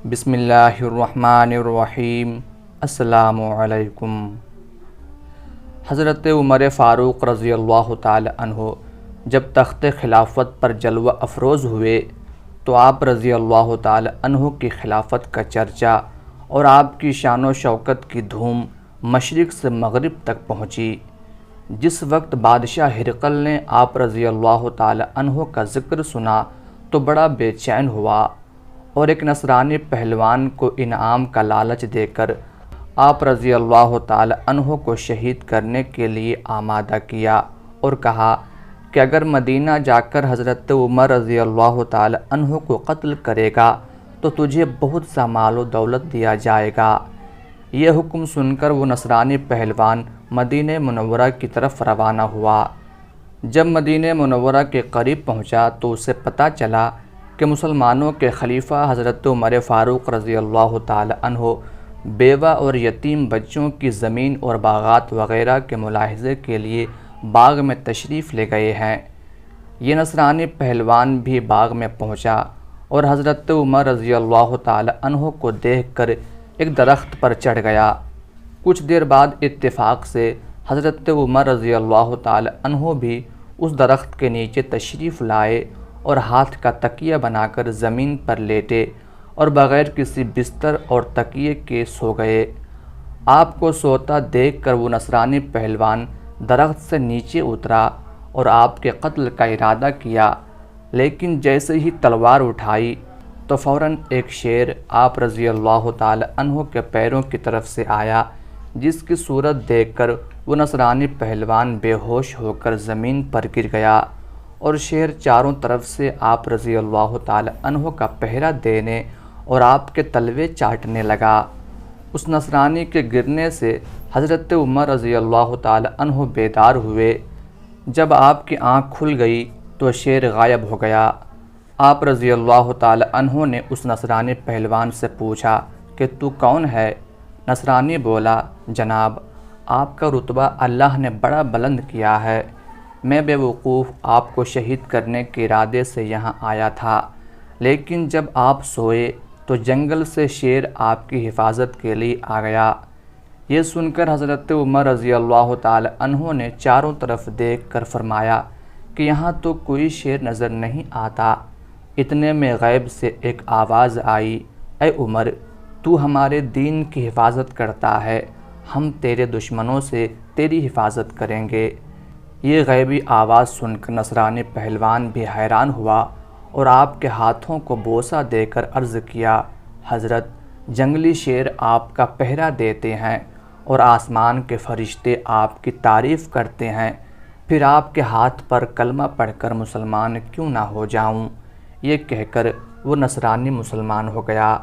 بسم اللہ الرحمن الرحیم۔ السلام علیکم۔ حضرت عمر فاروق رضی اللہ تعالی عنہ جب تخت خلافت پر جلوہ افروز ہوئے تو آپ رضی اللہ تعالی عنہ کی خلافت کا چرچا اور آپ کی شان و شوکت کی دھوم مشرق سے مغرب تک پہنچی۔ جس وقت بادشاہ ہرقل نے آپ رضی اللہ تعالی عنہ کا ذکر سنا تو بڑا بے چین ہوا اور ایک نصرانی پہلوان کو انعام کا لالچ دے کر آپ رضی اللہ تعالی عنہ کو شہید کرنے کے لیے آمادہ کیا اور کہا کہ اگر مدینہ جا کر حضرت عمر رضی اللہ تعالی عنہ کو قتل کرے گا تو تجھے بہت سا مال و دولت دیا جائے گا۔ یہ حکم سن کر وہ نصرانی پہلوان مدینہ منورہ کی طرف روانہ ہوا۔ جب مدینہ منورہ کے قریب پہنچا تو اسے پتہ چلا کہ مسلمانوں کے خلیفہ حضرت عمر فاروق رضی اللہ تعالی عنہ بیوہ اور یتیم بچوں کی زمین اور باغات وغیرہ کے ملاحظے کے لیے باغ میں تشریف لے گئے ہیں۔ یہ نصرانی پہلوان بھی باغ میں پہنچا اور حضرت عمر رضی اللہ تعالی عنہ کو دیکھ کر ایک درخت پر چڑھ گیا۔ کچھ دیر بعد اتفاق سے حضرت عمر رضی اللہ تعالی عنہ بھی اس درخت کے نیچے تشریف لائے اور ہاتھ کا تکیہ بنا کر زمین پر لیٹے اور بغیر کسی بستر اور تکیے کے سو گئے۔ آپ کو سوتا دیکھ کر وہ نصرانی پہلوان درخت سے نیچے اترا اور آپ کے قتل کا ارادہ کیا، لیکن جیسے ہی تلوار اٹھائی تو فوراً ایک شیر آپ رضی اللہ تعالی عنہ کے پیروں کی طرف سے آیا، جس کی صورت دیکھ کر وہ نصرانی پہلوان بے ہوش ہو کر زمین پر گر گیا اور شیر چاروں طرف سے آپ رضی اللہ تعالی عنہ کا پہرا دینے اور آپ کے تلوے چاٹنے لگا۔ اس نصرانی کے گرنے سے حضرت عمر رضی اللہ تعالی عنہ بیدار ہوئے۔ جب آپ کی آنکھ کھل گئی تو شیر غائب ہو گیا۔ آپ رضی اللہ تعالی عنہ نے اس نصرانی پہلوان سے پوچھا کہ تو کون ہے؟ نصرانی بولا، جناب آپ کا رتبہ اللہ نے بڑا بلند کیا ہے، میں بے وقوف آپ کو شہید کرنے کے ارادے سے یہاں آیا تھا، لیکن جب آپ سوئے تو جنگل سے شیر آپ کی حفاظت کے لیے آ گیا۔ یہ سن کر حضرت عمر رضی اللہ تعالی عنہ نے چاروں طرف دیکھ کر فرمایا کہ یہاں تو کوئی شیر نظر نہیں آتا۔ اتنے میں غیب سے ایک آواز آئی، اے عمر تو ہمارے دین کی حفاظت کرتا ہے، ہم تیرے دشمنوں سے تیری حفاظت کریں گے۔ یہ غیبی آواز سن کر نصرانی پہلوان بھی حیران ہوا اور آپ کے ہاتھوں کو بوسہ دے کر عرض کیا، حضرت جنگلی شیر آپ کا پہرا دیتے ہیں اور آسمان کے فرشتے آپ کی تعریف کرتے ہیں، پھر آپ کے ہاتھ پر کلمہ پڑھ کر مسلمان کیوں نہ ہو جاؤں؟ یہ کہہ کر وہ نصرانی مسلمان ہو گیا۔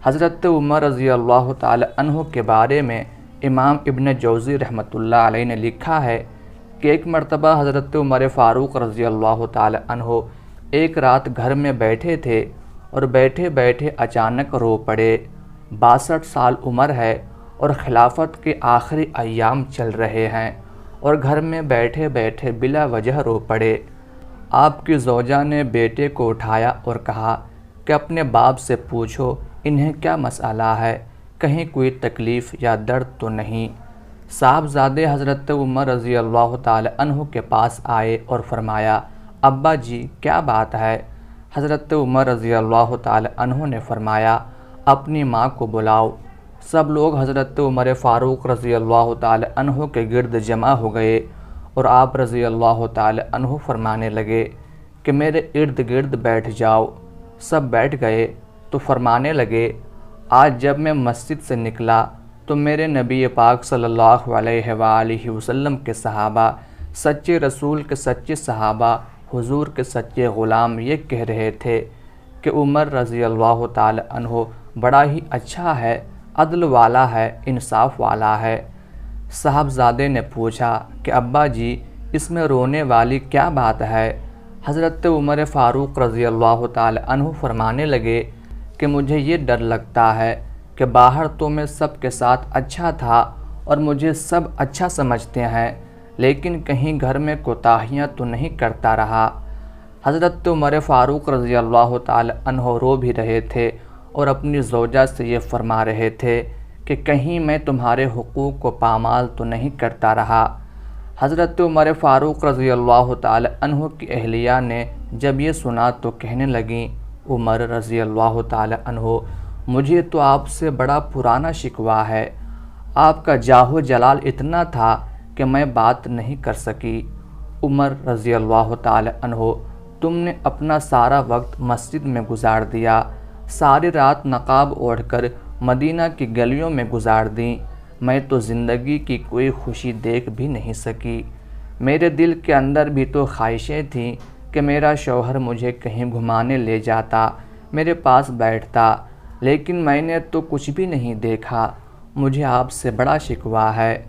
حضرت عمر رضی اللہ تعالی عنہ کے بارے میں امام ابن جوزی رحمۃ اللہ علیہ نے لکھا ہے کہ ایک مرتبہ حضرت عمر فاروق رضی اللہ تعالی عنہ ایک رات گھر میں بیٹھے تھے اور بیٹھے بیٹھے اچانک رو پڑے۔ 62 سال عمر ہے اور خلافت کے آخری ایام چل رہے ہیں اور گھر میں بیٹھے بیٹھے بلا وجہ رو پڑے۔ آپ کی زوجہ نے بیٹے کو اٹھایا اور کہا کہ اپنے باپ سے پوچھو انہیں کیا مسئلہ ہے، کہیں کوئی تکلیف یا درد تو نہیں؟ صاحبزادے حضرت عمر رضی اللہ تعالی عنہ کے پاس آئے اور فرمایا، ابا جی کیا بات ہے؟ حضرت عمر رضی اللہ تعالی عنہ نے فرمایا، اپنی ماں کو بلاؤ۔ سب لوگ حضرت عمر فاروق رضی اللہ تعالی عنہ کے گرد جمع ہو گئے اور آپ رضی اللہ تعالی عنہ فرمانے لگے کہ میرے ارد گرد بیٹھ جاؤ۔ سب بیٹھ گئے تو فرمانے لگے، آج جب میں مسجد سے نکلا تو میرے نبی پاک صلی اللہ علیہ وآلہ وسلم کے صحابہ، سچے رسول کے سچے صحابہ، حضور کے سچے غلام یہ کہہ رہے تھے کہ عمر رضی اللہ تعالی عنہ بڑا ہی اچھا ہے، عدل والا ہے، انصاف والا ہے۔ صاحبزادے نے پوچھا کہ ابا جی اس میں رونے والی کیا بات ہے؟ حضرت عمر فاروق رضی اللہ تعالی عنہ فرمانے لگے کہ مجھے یہ ڈر لگتا ہے کہ باہر تو میں سب کے ساتھ اچھا تھا اور مجھے سب اچھا سمجھتے ہیں، لیکن کہیں گھر میں کوتاہیاں تو نہیں کرتا رہا۔ حضرت عمر فاروق رضی اللہ تعالی عنہ رو بھی رہے تھے اور اپنی زوجہ سے یہ فرما رہے تھے کہ کہیں میں تمہارے حقوق کو پامال تو نہیں کرتا رہا۔ حضرت عمر فاروق رضی اللہ تعالی عنہ کی اہلیہ نے جب یہ سنا تو کہنے لگیں، عمر رضی اللہ تعالی عنہ، مجھے تو آپ سے بڑا پرانا شکوہ ہے، آپ کا جاہ و جلال اتنا تھا کہ میں بات نہیں کر سکی۔ عمر رضی اللہ تعالی عنہ، تم نے اپنا سارا وقت مسجد میں گزار دیا، ساری رات نقاب اوڑھ کر مدینہ کی گلیوں میں گزار دیں، میں تو زندگی کی کوئی خوشی دیکھ بھی نہیں سکی۔ میرے دل کے اندر بھی تو خواہشیں تھیں کہ میرا شوہر مجھے کہیں گھمانے لے جاتا، میرے پاس بیٹھتا، لیکن میں نے تو کچھ بھی نہیں دیکھا، مجھے آپ سے بڑا شکوہ ہے۔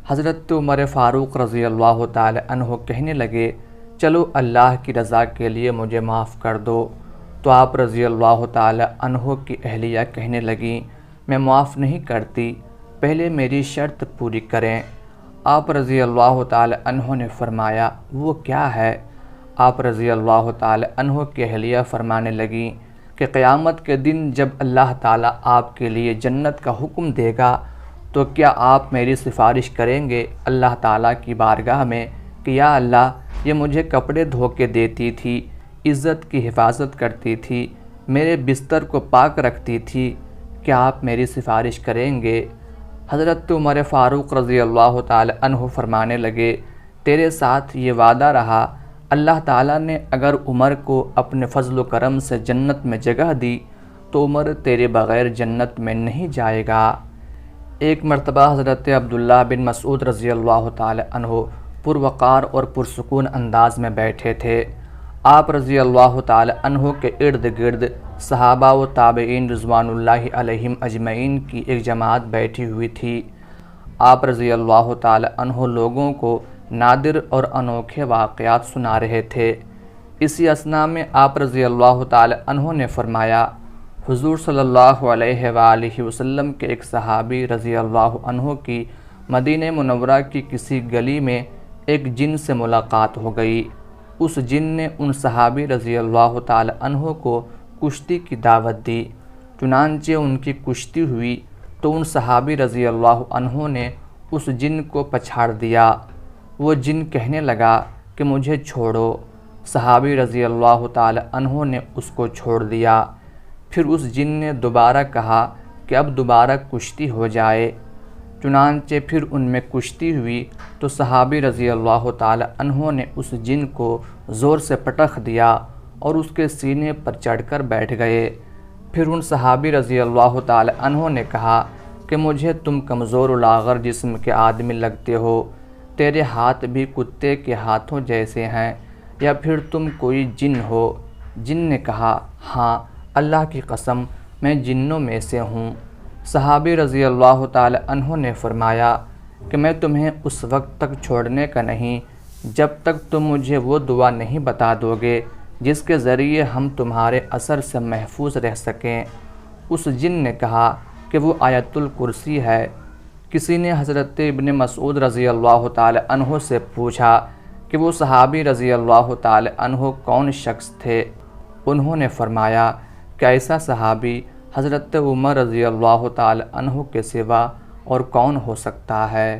حضرت عمر فاروق رضی اللہ تعالی عنہ کہنے لگے، چلو اللہ کی رضا کے لیے مجھے معاف کر دو۔ تو آپ رضی اللہ تعالی عنہ کی اہلیہ کہنے لگیں، میں معاف نہیں کرتی، پہلے میری شرط پوری کریں۔ آپ رضی اللہ تعالی عنہ نے فرمایا، وہ کیا ہے؟ آپ رضی اللہ تعالی عنہ کی اہلیہ فرمانے لگیں کہ قیامت کے دن جب اللہ تعالیٰ آپ کے لیے جنت کا حکم دے گا تو کیا آپ میری سفارش کریں گے اللہ تعالیٰ کی بارگاہ میں کہ یا اللہ، یہ مجھے کپڑے دھو کے دیتی تھی، عزت کی حفاظت کرتی تھی، میرے بستر کو پاک رکھتی تھی، کیا آپ میری سفارش کریں گے؟ حضرت عمر فاروق رضی اللہ تعالی عنہ فرمانے لگے، تیرے ساتھ یہ وعدہ رہا، اللہ تعالیٰ نے اگر عمر کو اپنے فضل و کرم سے جنت میں جگہ دی تو عمر تیرے بغیر جنت میں نہیں جائے گا۔ ایک مرتبہ حضرت عبداللہ بن مسعود رضی اللہ تعالی عنہ پروقار اور پرسکون انداز میں بیٹھے تھے۔ آپ رضی اللہ تعالی عنہ کے ارد گرد صحابہ و تابعین رضوان اللہ علیہم اجمعین کی ایک جماعت بیٹھی ہوئی تھی۔ آپ رضی اللہ تعالی عنہ لوگوں کو نادر اور انوکھے واقعات سنا رہے تھے۔ اسی اثناء میں آپ رضی اللہ تعالی عنہ نے فرمایا، حضور صلی اللہ علیہ وآلہ وسلم کے ایک صحابی رضی اللہ عنہ کی مدینہ منورہ کی کسی گلی میں ایک جن سے ملاقات ہو گئی۔ اس جن نے ان صحابی رضی اللہ تعالی عنہ کو کشتی کی دعوت دی، چنانچہ ان کی کشتی ہوئی تو ان صحابی رضی اللہ عنہ نے اس جن کو پچھاڑ دیا۔ وہ جن کہنے لگا کہ مجھے چھوڑو، صحابی رضی اللہ تعالی عنہ نے اس کو چھوڑ دیا۔ پھر اس جن نے دوبارہ کہا کہ اب دوبارہ کشتی ہو جائے، چنانچہ پھر ان میں کشتی ہوئی تو صحابی رضی اللہ تعالی عنہ نے اس جن کو زور سے پٹخ دیا اور اس کے سینے پر چڑھ کر بیٹھ گئے۔ پھر ان صحابی رضی اللہ تعالی عنہ نے کہا کہ مجھے تم کمزور و لاغر جسم کے آدمی لگتے ہو، تیرے ہاتھ بھی کتے کے ہاتھوں جیسے ہیں، یا پھر تم کوئی جن ہو؟ جن نے کہا، ہاں، اللہ کی قسم میں جنوں میں سے ہوں۔ صحابی رضی اللہ تعالی عنہ نے فرمایا کہ میں تمہیں اس وقت تک چھوڑنے کا نہیں جب تک تم مجھے وہ دعا نہیں بتا دو گے جس کے ذریعے ہم تمہارے اثر سے محفوظ رہ سکیں۔ اس جن نے کہا کہ وہ آیت الکرسی ہے۔ کسی نے حضرت ابن مسعود رضی اللہ تعالی عنہ سے پوچھا کہ وہ صحابی رضی اللہ تعالی عنہ کون شخص تھے؟ انہوں نے فرمایا کہ ایسا صحابی حضرت عمر رضی اللہ تعالی عنہ کے سوا اور کون ہو سکتا ہے؟